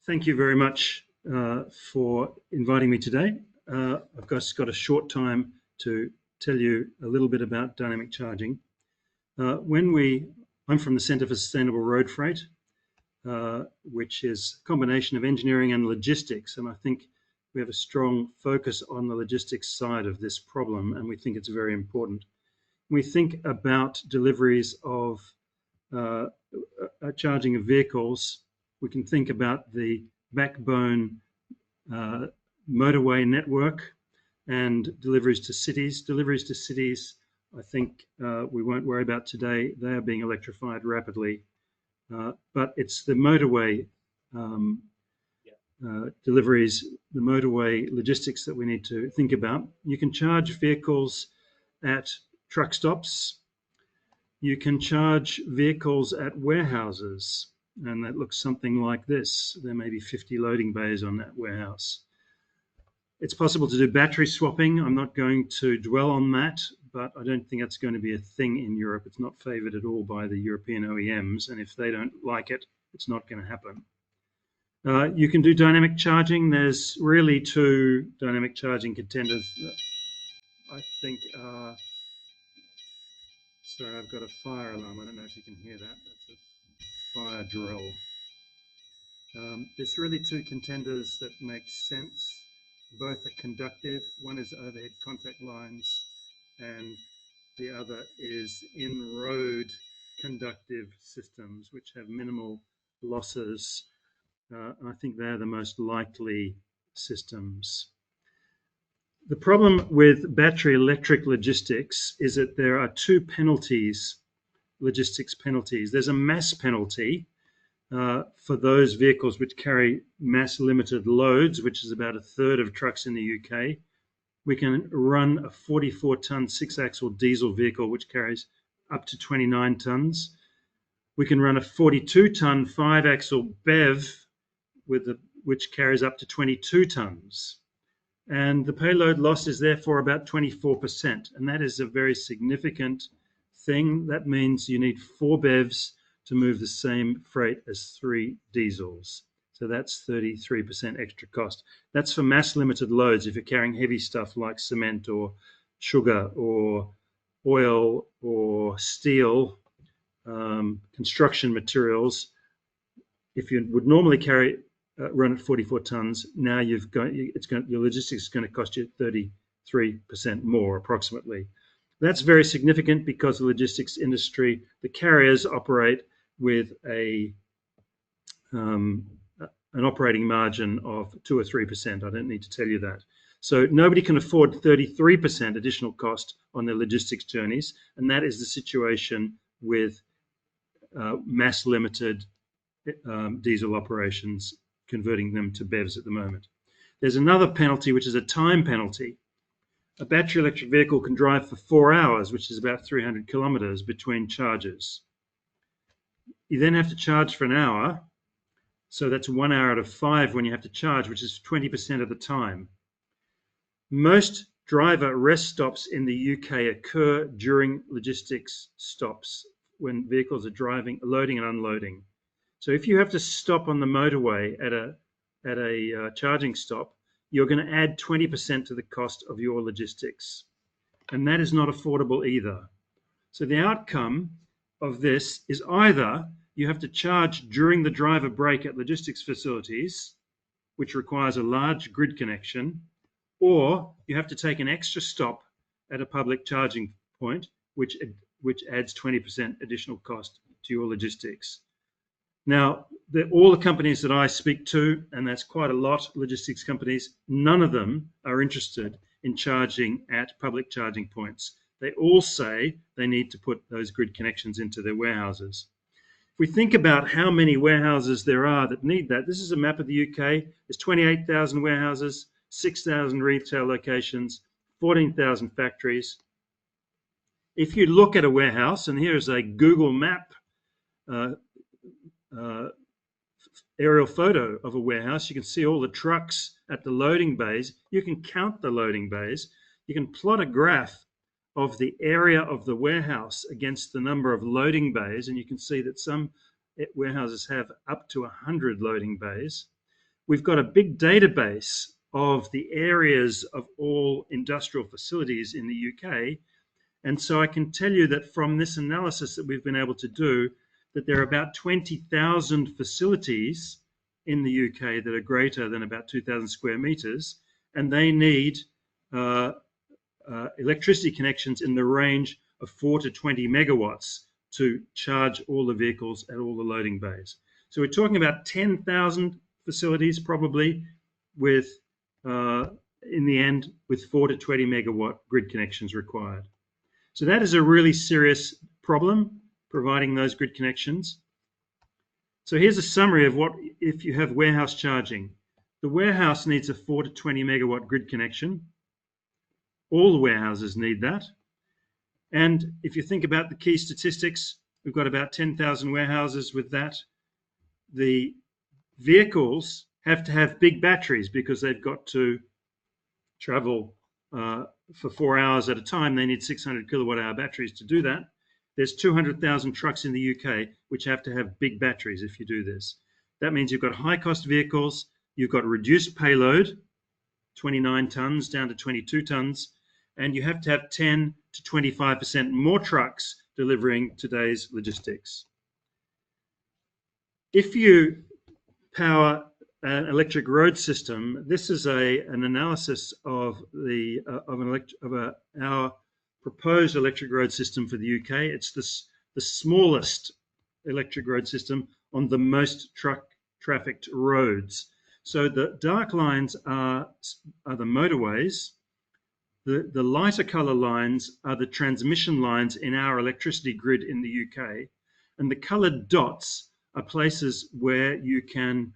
Thank you very much for inviting me today. I've just got a short time to tell you a little bit about dynamic charging. I'm from the Centre for Sustainable Road Freight, which is a combination of engineering and logistics, and I think we have a strong focus on the logistics side of this problem, and we think it's very important. When we think about deliveries of charging of vehicles, we can think about the backbone motorway network and deliveries to cities. Deliveries to cities, I think we won't worry about today. They are being electrified rapidly. But it's the motorway deliveries, the motorway logistics that we need to think about. You can charge vehicles at truck stops. You can charge vehicles at warehouses, and that looks something like this. There may be 50 loading bays on that warehouse. It's possible to do battery swapping. I'm not going to dwell on that, but I don't think that's going to be a thing in Europe. It's not favored at all by the European OEMs, and if they don't like it, it's not going to happen. You can do dynamic charging. There's really two dynamic charging contenders. I think, sorry, I've got a fire alarm. I don't know if you can hear that. That's a fire drill. There's really two contenders that make sense. Both are conductive. One is overhead contact lines, and the other is in-road conductive systems, which have minimal losses. I think they're the most likely systems. The problem with battery electric logistics is that there are two penalties, logistics penalties. There's a mass penalty for those vehicles which carry mass limited loads, which is about a third of trucks in the UK. We can run a 44-ton 6-axle diesel vehicle which carries up to 29 tons. We can run a 42-ton 5-axle BEV which carries up to 22 tons. And the payload loss is therefore about 24%. And that is a very significant thing. That means you need 4 BEVs to move the same freight as 3 diesels. So that's 33% extra cost. That's for mass limited loads. If you're carrying heavy stuff like cement or sugar or oil or steel, construction materials, if you would normally run at 44 tons, now your logistics is going to cost you 33% more approximately. That's very significant because the logistics industry, the carriers operate with an operating margin of 2 or 3%. I don't need to tell you that. So nobody can afford 33% additional cost on their logistics journeys, and that is the situation with mass limited diesel operations, converting them to BEVs at the moment. There's another penalty, which is a time penalty. A battery electric vehicle can drive for 4 hours, which is about 300 kilometers between charges. You then have to charge for an hour. So that's 1 hour out of 5 when you have to charge, which is 20% of the time. Most driver rest stops in the UK occur during logistics stops when vehicles are loading and unloading. So if you have to stop on the motorway at a charging stop, you're going to add 20% to the cost of your logistics. And that is not affordable either. So the outcome of this is either you have to charge during the driver break at logistics facilities, which requires a large grid connection, or you have to take an extra stop at a public charging point, which adds 20% additional cost to your logistics. Now, all the companies that I speak to, and that's quite a lot, logistics companies, none of them are interested in charging at public charging points. They all say they need to put those grid connections into their warehouses. If we think about how many warehouses there are that need that, this is a map of the UK. There's 28,000 warehouses, 6,000 retail locations, 14,000 factories. If you look at a warehouse, and here is a Google map aerial photo of a warehouse, you can see all the trucks at the loading bays. You can count the loading bays. You can plot a graph of the area of the warehouse against the number of loading bays, and you can see that some warehouses have up to 100 loading bays. we've got a big database of the areas of all industrial facilities in the UK. And so I can tell you that from this analysis that we've been able to do, that there are about 20,000 facilities in the UK that are greater than about 2,000 square meters, and they need electricity connections in the range of 4 to 20 megawatts to charge all the vehicles at all the loading bays. So we're talking about 10,000 facilities probably with, in the end, with 4 to 20 megawatt grid connections required. So that is a really serious problem, providing those grid connections. So here's a summary of what if you have warehouse charging. The warehouse needs a 4 to 20 megawatt grid connection. All the warehouses need that. And if you think about the key statistics, we've got about 10,000 warehouses with that. The vehicles have to have big batteries because they've got to travel for 4 hours at a time. They need 600 kilowatt hour batteries to do that. There's 200,000 trucks in the UK which have to have big batteries if you do this. That means you've got high cost vehicles, you've got reduced payload, 29 tons down to 22 tons, and you have to have 10 to 25% more trucks delivering today's logistics. If you power an electric road system, this is an analysis of our proposed electric road system for the UK. It's the smallest electric road system on the most trafficked roads. So the dark lines are the motorways. The lighter colour lines are the transmission lines in our electricity grid in the UK. And the coloured dots are places where you can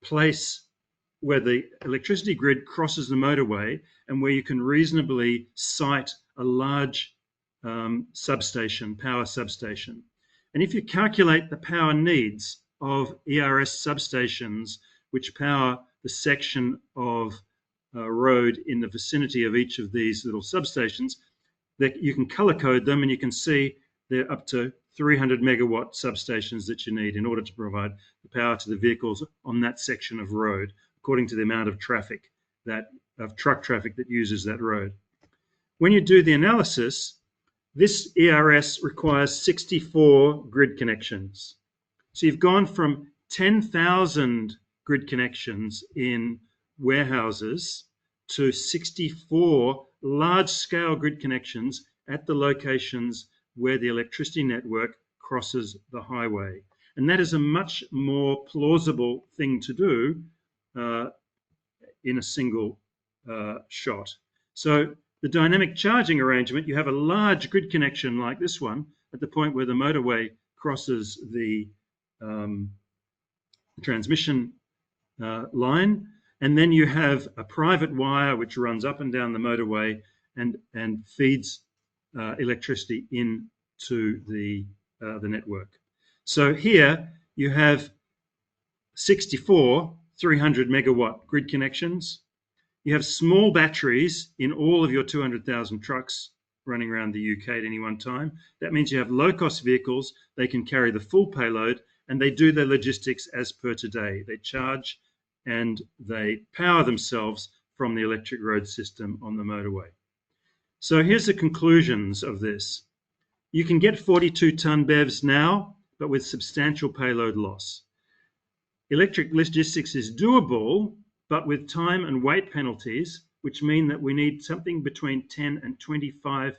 place where the electricity grid crosses the motorway and where you can reasonably site a large substation, power substation. And if you calculate the power needs of ERS substations, which power the section of road in the vicinity of each of these little substations, that you can color code them and you can see they're up to 300 megawatt substations that you need in order to provide the power to the vehicles on that section of road, according to the amount of traffic of truck traffic that uses that road. When you do the analysis, this ERS requires 64 grid connections. So you've gone from 10,000 grid connections in warehouses to 64 large-scale grid connections at the locations where the electricity network crosses the highway. And that is a much more plausible thing to do in a single shot. So the dynamic charging arrangement, you have a large grid connection like this one at the point where the motorway crosses the transmission line, and then you have a private wire which runs up and down the motorway and feeds electricity into the network. So here you have 64 300 megawatt grid connections. You have small batteries in all of your 200,000 trucks running around the UK at any one time. That means you have low-cost vehicles. They can carry the full payload, and they do their logistics as per today. They charge and they power themselves from the electric road system on the motorway. So here's the conclusions of this. You can get 42-ton BEVs now, but with substantial payload loss. Electric logistics is doable, but with time and weight penalties, which mean that we need something between 10 and 25%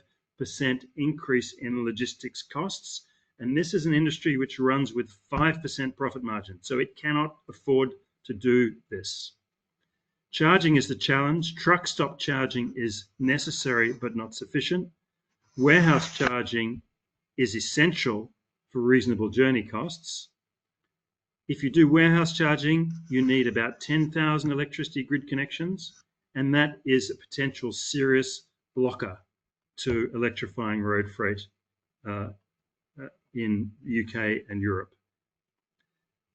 increase in logistics costs. And this is an industry which runs with 5% profit margin, so it cannot afford to do this. Charging is the challenge. Truck stop charging is necessary but not sufficient. Warehouse charging is essential for reasonable journey costs. If you do warehouse charging, you need about 10,000 electricity grid connections, and that is a potential serious blocker to electrifying road freight in the UK and Europe.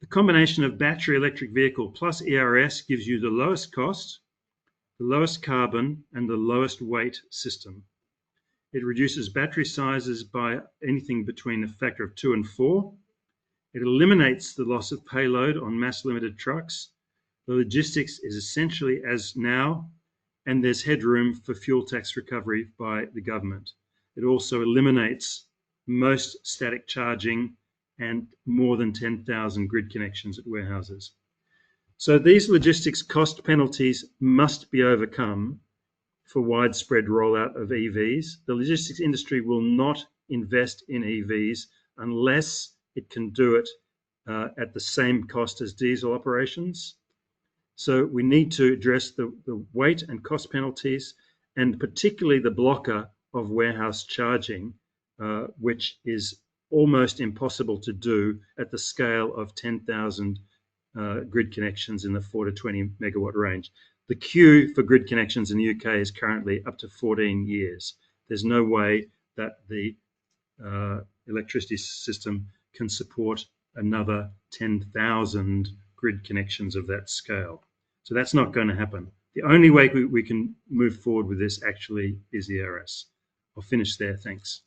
The combination of battery electric vehicle plus ERS gives you the lowest cost, the lowest carbon, and the lowest weight system. It reduces battery sizes by anything between a factor of 2 and 4. It eliminates the loss of payload on mass limited trucks. The logistics is essentially as now, and there's headroom for fuel tax recovery by the government. It also eliminates most static charging and more than 10,000 grid connections at warehouses. So these logistics cost penalties must be overcome for widespread rollout of EVs. The logistics industry will not invest in EVs unless it can do it at the same cost as diesel operations. So we need to address the weight and cost penalties, and particularly the blocker of warehouse charging, which is almost impossible to do at the scale of 10,000 grid connections in the 4 to 20 megawatt range. The queue for grid connections in the UK is currently up to 14 years. There's no way that the electricity system can support another 10,000 grid connections of that scale. So that's not going to happen. The only way we can move forward with this actually is the ERS. I'll finish there. Thanks.